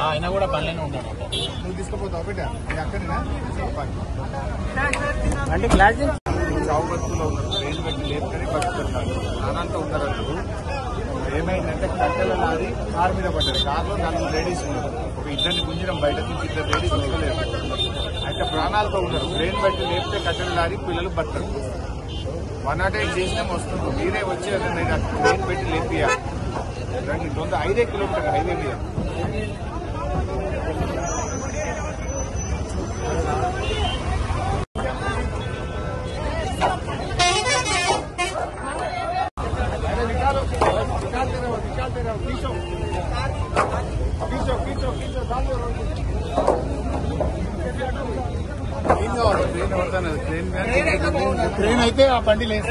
ఆయన కూడా పనిలోనే ఉంటాడు. నువ్వు తీసుకుపోతావు బిడ్డ అక్కడేనా అంటే క్లాస్ చావు బతుకులో ఉన్నారు. ట్రైన్ పెట్టి లేపుకొని బతుకుతున్నారు. నానంతా ఉన్నారు. ఏమైందంటే కట్టెల లారీ కారు మీద పడ్డారు. కారులో 4 లేడీస్ ఉన్నారు. ఒక ఇద్దరిని గుంజడం బయట నుంచి 2 లేడీస్ వస్తలేరు. అయితే ప్రాణాలతో ఉన్నారు. ట్రైన్ బట్టి లేపితే కట్టెల లారీ పిల్లలు బతరు. 108 చేసినా వస్తుంది. మీరే వచ్చి ట్రైన్ పెట్టి లేపియాలి. 5 కిలోమీటర్ హైవే మీద. ట్రైన్ అయితే ఆ బండి లేదు.